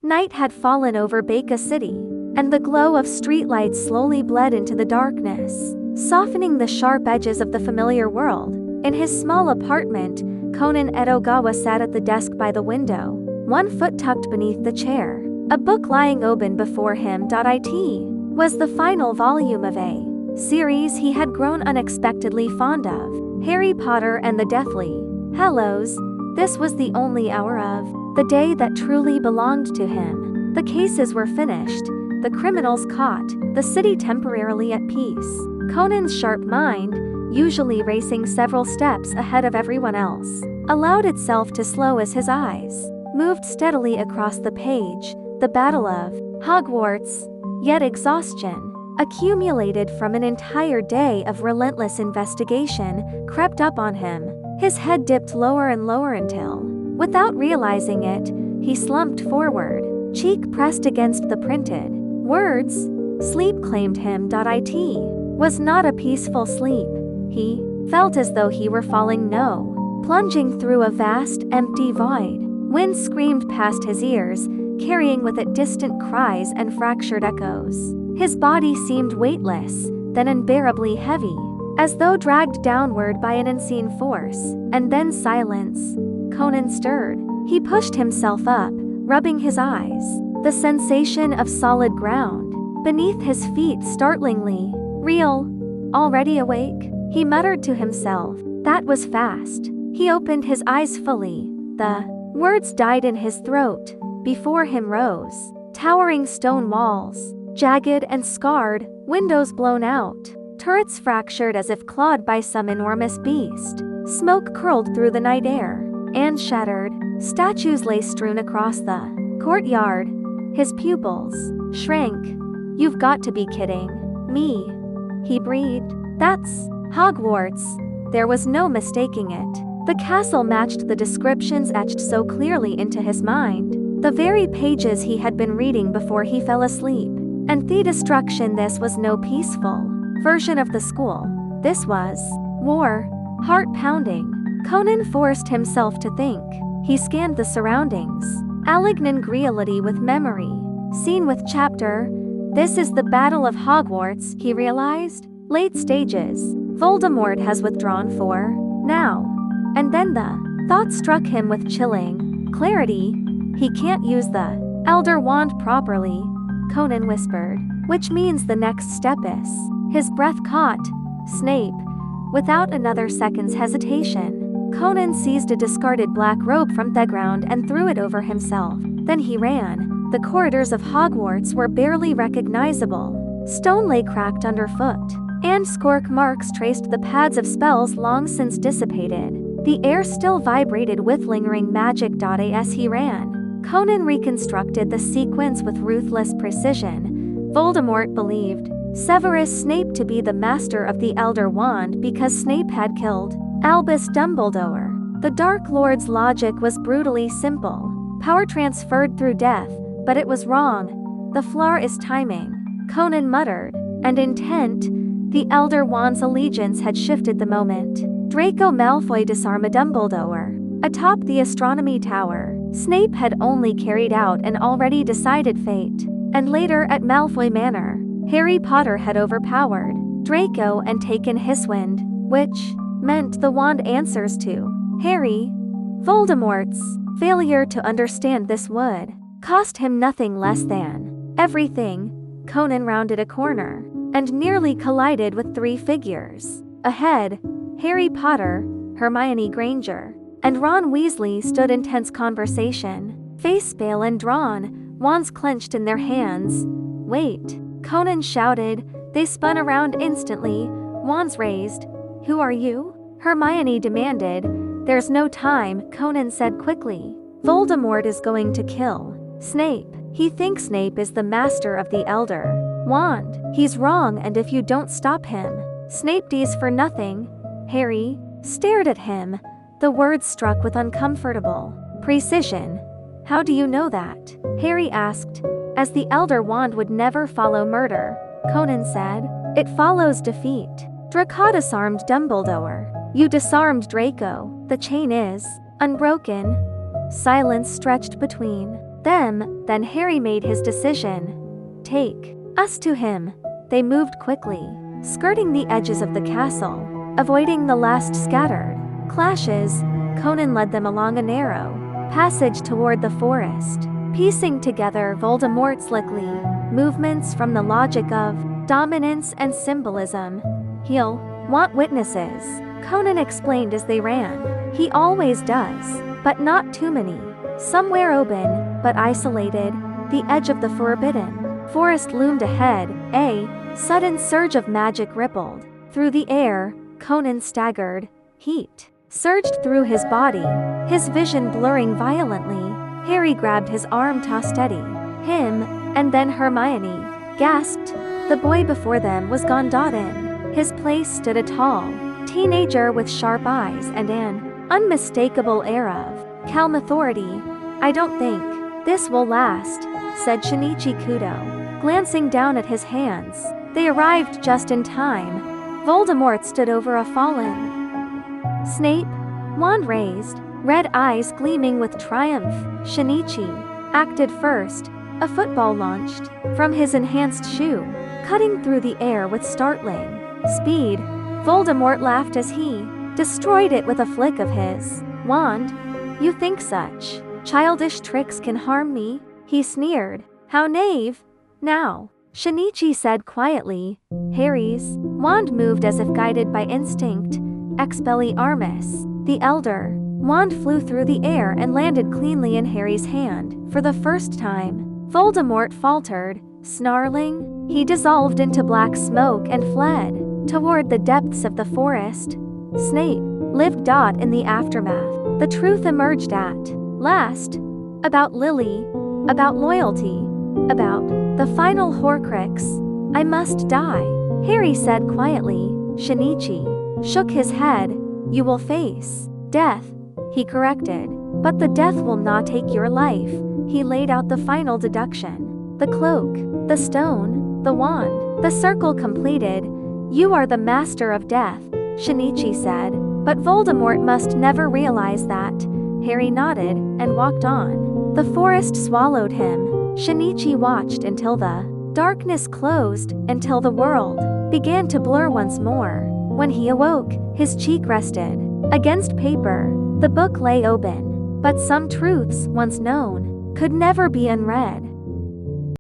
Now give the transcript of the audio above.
Night had fallen over Baca City, and the glow of streetlights slowly bled into the darkness, softening the sharp edges of the familiar world. In his small apartment, Conan Edogawa sat at the desk by the window, one foot tucked beneath the chair, a book lying open before him. It was the final volume of a series he had grown unexpectedly fond of, Harry Potter and the Deathly Hallows. This was the only hour of the day that truly belonged to him. The cases were finished, the criminals caught, the city temporarily at peace. Conan's sharp mind, usually racing several steps ahead of everyone else, allowed itself to slow as his eyes moved steadily across the page. The Battle of Hogwarts. Yet exhaustion, accumulated from an entire day of relentless investigation, crept up on him. His head dipped lower and lower until, without realizing it, he slumped forward, cheek pressed against the printed words. Sleep claimed him. It was not a peaceful sleep. He felt as though he were falling, plunging through a vast, empty void. Wind screamed past his ears, carrying with it distant cries and fractured echoes. His body seemed weightless, then unbearably heavy, as though dragged downward by an unseen force. And then silence. Conan stirred. He pushed himself up, rubbing his eyes. The sensation of solid ground beneath his feet startlingly real. Already awake? He muttered to himself. That was fast. He opened his eyes fully. The words died in his throat. Before him rose towering stone walls, jagged and scarred, windows blown out, turrets fractured as if clawed by some enormous beast. Smoke curled through the night air, and shattered statues lay strewn across the courtyard. His pupils shrank. You've got to be kidding me, he breathed. That's Hogwarts. There was no mistaking it. The castle matched the descriptions etched so clearly into his mind. The very pages he had been reading before he fell asleep. And the destruction. This was no peaceful version of the school. This was war. Heart-pounding. Conan forced himself to think. He scanned the surroundings. Alignan Griality with memory. Scene with chapter. This is the Battle of Hogwarts, he realized. Late stages. Voldemort has withdrawn for now. And then the thought struck him with chilling clarity. He can't use the Elder Wand properly, Conan whispered. Which means the next step is. His breath caught. Snape. Without another second's hesitation, Conan seized a discarded black robe from the ground and threw it over himself. Then he ran. The corridors of Hogwarts were barely recognizable. Stone lay cracked underfoot, and scorch marks traced the paths of spells long since dissipated. The air still vibrated with lingering magic. As he ran, Conan reconstructed the sequence with ruthless precision. Voldemort believed Severus Snape to be the master of the Elder Wand because Snape had killed Albus Dumbledore. The Dark Lord's logic was brutally simple. Power transferred through death, but it was wrong. The flaw is timing, Conan muttered. And intent. The Elder Wand's allegiance had shifted the moment. Draco Malfoy disarmed Dumbledore. Atop the astronomy tower, Snape had only carried out an already decided fate. And later at Malfoy Manor, Harry Potter had overpowered Draco and taken Hiswind, which meant the wand answers to Harry. Voldemort's failure to understand this would cost him nothing less than everything. Conan rounded a corner and nearly collided with three figures. Ahead, Harry Potter, Hermione Granger, and Ron Weasley stood in tense conversation, face pale and drawn, wands clenched in their hands. Wait, Conan shouted. They spun around instantly, wands raised. Who are you? Hermione demanded. There's no time, Conan said quickly. Voldemort is going to kill Snape. He thinks Snape is the master of the Elder Wand. He's wrong, and if you don't stop him, Snape dies for nothing. Harry stared at him. The words struck with uncomfortable precision. How do you know that? Harry asked. As the Elder Wand would never follow murder, Conan said. It follows defeat. Draco disarmed Dumbledore. You disarmed Draco. The chain is unbroken. Silence stretched between Then Harry made his decision. Take us to him. They moved quickly, skirting the edges of the castle, avoiding the last scattered clashes. Conan led them along a narrow passage toward the forest, piecing together Voldemort's likely movements from the logic of dominance and symbolism. He'll want witnesses, Conan explained as they ran. He always does, but not too many. Somewhere open, but isolated, the edge of the forbidden forest loomed ahead. A sudden surge of magic rippled through the air. Conan staggered. Heat surged through his body, his vision blurring violently. Harry grabbed his arm to steady him, and then Hermione gasped. The boy before them was gone. In his place stood a tall teenager with sharp eyes and an unmistakable air of calm authority. I don't think this will last, said Shinichi Kudo, glancing down at his hands. They arrived just in time. Voldemort stood over a fallen Snape, wand raised, red eyes gleaming with triumph. Shinichi acted first. A football launched from his enhanced shoe, cutting through the air with startling speed. Voldemort laughed as he destroyed it with a flick of his wand. You think such childish tricks can harm me? He sneered. How naive. Now, Shinichi said quietly. Harry's wand moved as if guided by instinct. Expelliarmus, the elder wand flew through the air and landed cleanly in Harry's hand. For the first time, Voldemort faltered. Snarling, he dissolved into black smoke and fled toward the depths of the forest. Snape lived. In the aftermath, the truth emerged at last. About Lily, about loyalty, about the final Horcrux. I must die, Harry said quietly. Shinichi shook his head. You will face death, he corrected. But the death will not take your life. He laid out the final deduction. The cloak, the stone, the wand, the circle completed. You are the master of death, Shinichi said. But Voldemort must never realize that. Harry nodded and walked on. The forest swallowed him. Shinichi watched until the darkness closed, until the world began to blur once more. When he awoke, his cheek rested against paper. The book lay open, but some truths, once known, could never be unread.